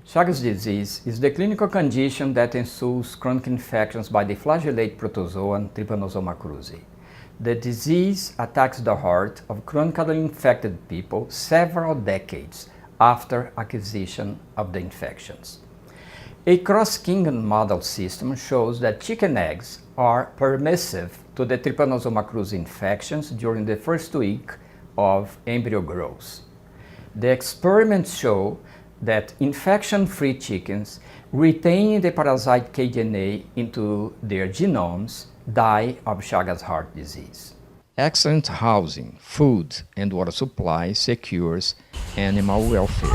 Chagas disease is the clinical condition that ensues chronic infections by the flagellate protozoan Trypanosoma cruzi. The disease attacks the heart of chronically infected people several decades after acquisition of the infections. A cross-kingdom model system shows that chicken eggs are permissive to the Trypanosoma cruzi infections during the first week of embryo growth. The experiments show that infection-free chickens retaining the parasite kDNA into their genomes die of Chagas heart disease. Excellent housing, food, and water supply secures animal welfare.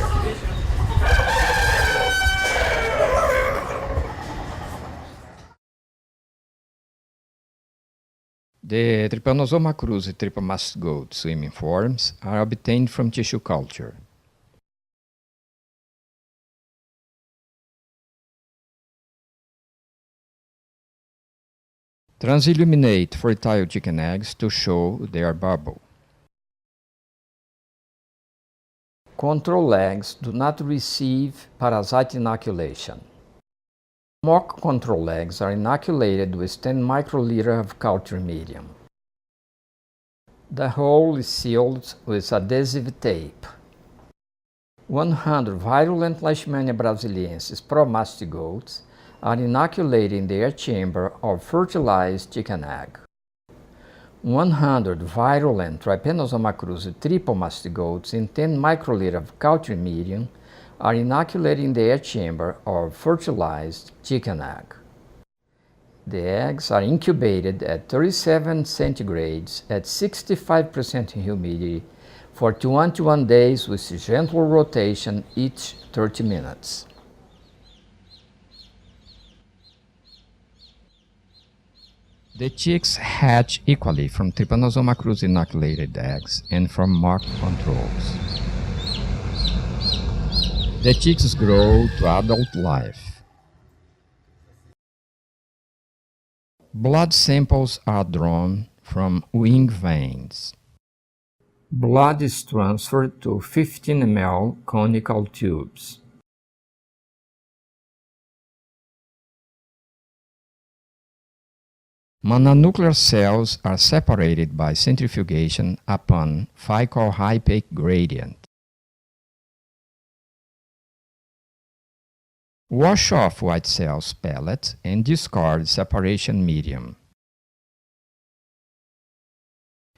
The Trypanosoma cruzi trypomastogote swimming forms are obtained from tissue culture. Transilluminate fertile chicken eggs to show their bubble. Control eggs do not receive parasite inoculation. Mock control eggs are inoculated with 10 microliter of culture medium. The whole is sealed with adhesive tape. 100 virulent Leishmania brasiliensis promastigotes are inoculated in the air chamber of fertilized chicken egg. 100 virulent Trypanosoma cruzi tripomastigotes in 10 microliter of culture medium are inoculated in the air chamber of fertilized chicken egg. The eggs are incubated at 37 centigrades at 65% humidity for 21 days with gentle rotation each 30 minutes. The chicks hatch equally from Trypanosoma cruzi inoculated eggs and from mock controls. The chicks grow to adult life. Blood samples are drawn from wing veins. Blood is transferred to 15 ml conical tubes. Mononuclear cells are separated by centrifugation upon Ficol high peak gradient. Wash off white cells pellet and discard separation medium.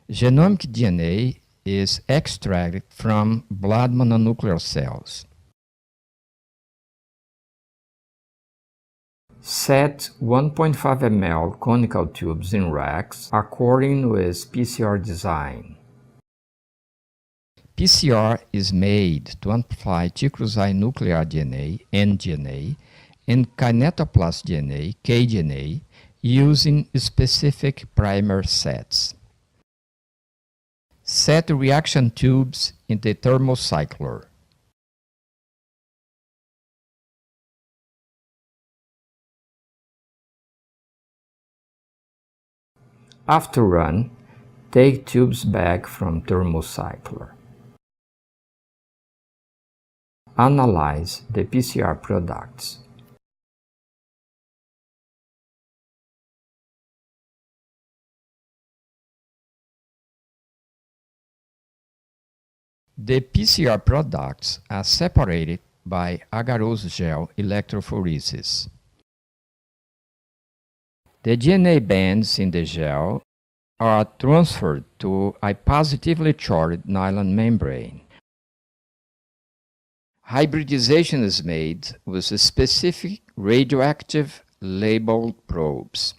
Genomic DNA is extracted from blood mononuclear cells. Set 1.5 ml conical tubes in racks according with PCR design. PCR is made to amplify T-cruzi nuclear DNA, nDNA, and kinetoplast DNA, kDNA, using specific primer sets. Set reaction tubes in the thermocycler. After run, take tubes back from thermocycler. Analyze the PCR products. The PCR products are separated by agarose gel electrophoresis. The DNA bands in the gel are transferred to a positively charged nylon membrane. Hybridization is made with specific radioactive labeled probes.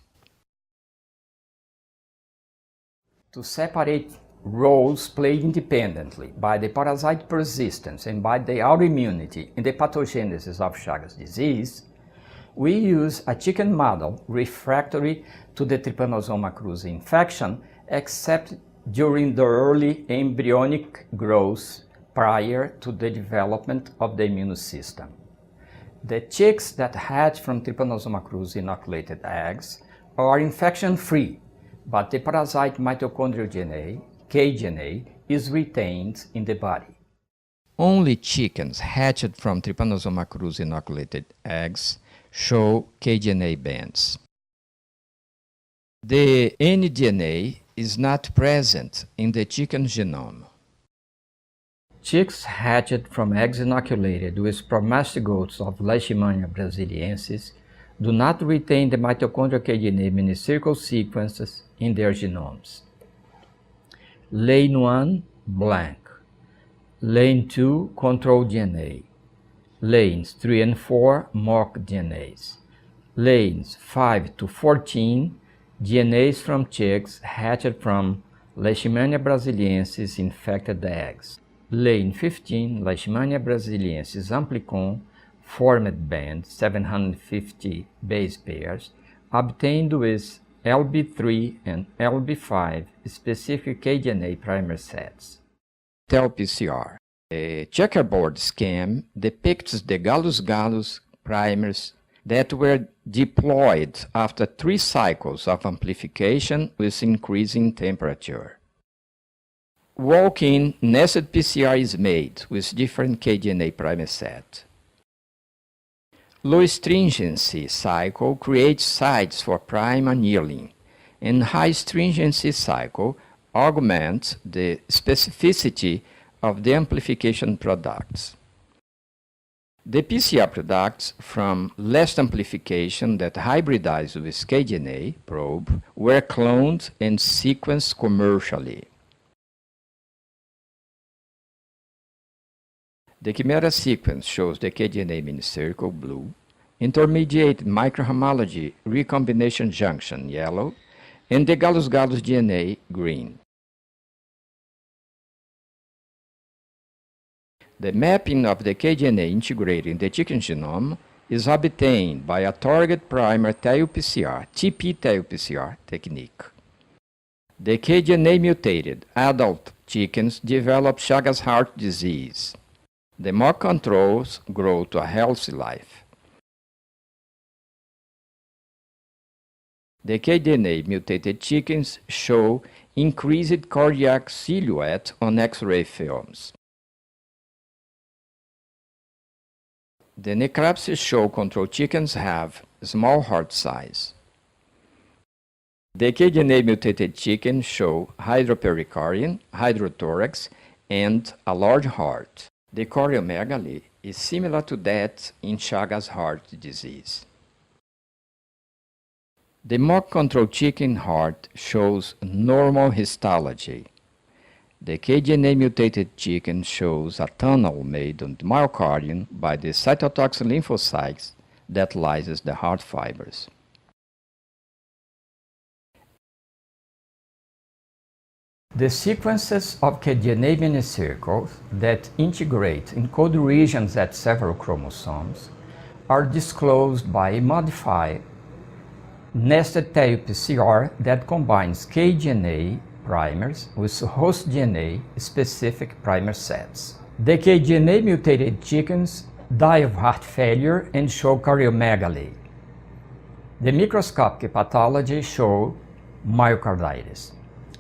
To separate roles played independently by the parasite persistence and by the autoimmunity in the pathogenesis of Chagas disease, we use a chicken model refractory to the Trypanosoma cruzi infection, except during the early embryonic growth prior to the development of the immune system. The chicks that hatch from Trypanosoma cruzi inoculated eggs are infection-free, but the parasite mitochondrial DNA, kDNA, is retained in the body. Only chickens hatched from Trypanosoma cruzi inoculated eggs show kDNA bands. The nDNA is not present in the chicken genome. Chicks hatched from eggs inoculated with spermatogotes of Leishmania brasiliensis do not retain the mitochondrial kDNA minicircle sequences in their genomes. Lane 1, blank. Lane 2, control DNA. Lanes 3 and 4, mock DNAs. Lanes 5 to 14, DNAs from chicks hatched from Leishmania brasiliensis infected eggs. Lane 15, Leishmania brasiliensis amplicon, formed band 750 base pairs, obtained with LB3 and LB5 specific kDNA primer sets. TEL-PCR. A checkerboard scheme depicts the Gallus-Gallus primers that were deployed after 3 cycles of amplification with increasing temperature. Walk-in nested PCR is made with different kDNA primer set. Low stringency cycle creates sites for prime annealing, and high stringency cycle augments the specificity of the amplification products. The PCR products from less amplification that hybridized with kDNA probe were cloned and sequenced commercially. The Chimera sequence shows the kDNA minicircle blue, intermediate microhomology recombination junction yellow, and the Gallus-Gallus DNA green. The mapping of the kDNA integrated in the chicken genome is obtained by a target primer TEL-PCR, TP-TEL-PCR technique. The kDNA mutated adult chickens develop Chagas heart disease. The mock controls grow to a healthy life. The kDNA mutated chickens show increased cardiac silhouette on X-ray films. The necropsies show control chickens have small heart size. The kDNA mutated chickens show hydropericardium, hydrothorax, and a large heart. The choriomegaly is similar to that in Chagas heart disease. The mock control chicken heart shows normal histology. The kDNA mutated chicken shows a tunnel made on the myocardium by the cytotoxic lymphocytes that lyses the heart fibers. The sequences of kDNA minicircles that integrate encode regions at several chromosomes are disclosed by a modified nested TEL-PCR that combines kDNA primers with host DNA specific primer sets. The kDNA mutated chickens die of heart failure and show choriomegaly. The microscopic pathology show myocarditis.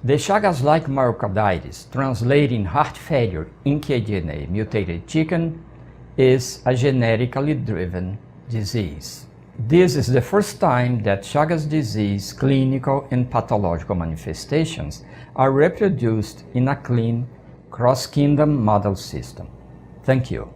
The Chagas-like myocarditis, translating heart failure in kDNA mutated chicken, is a genetically driven disease. This is the first time that Chagas disease clinical and pathological manifestations are reproduced in a clean cross-kingdom model system. Thank you.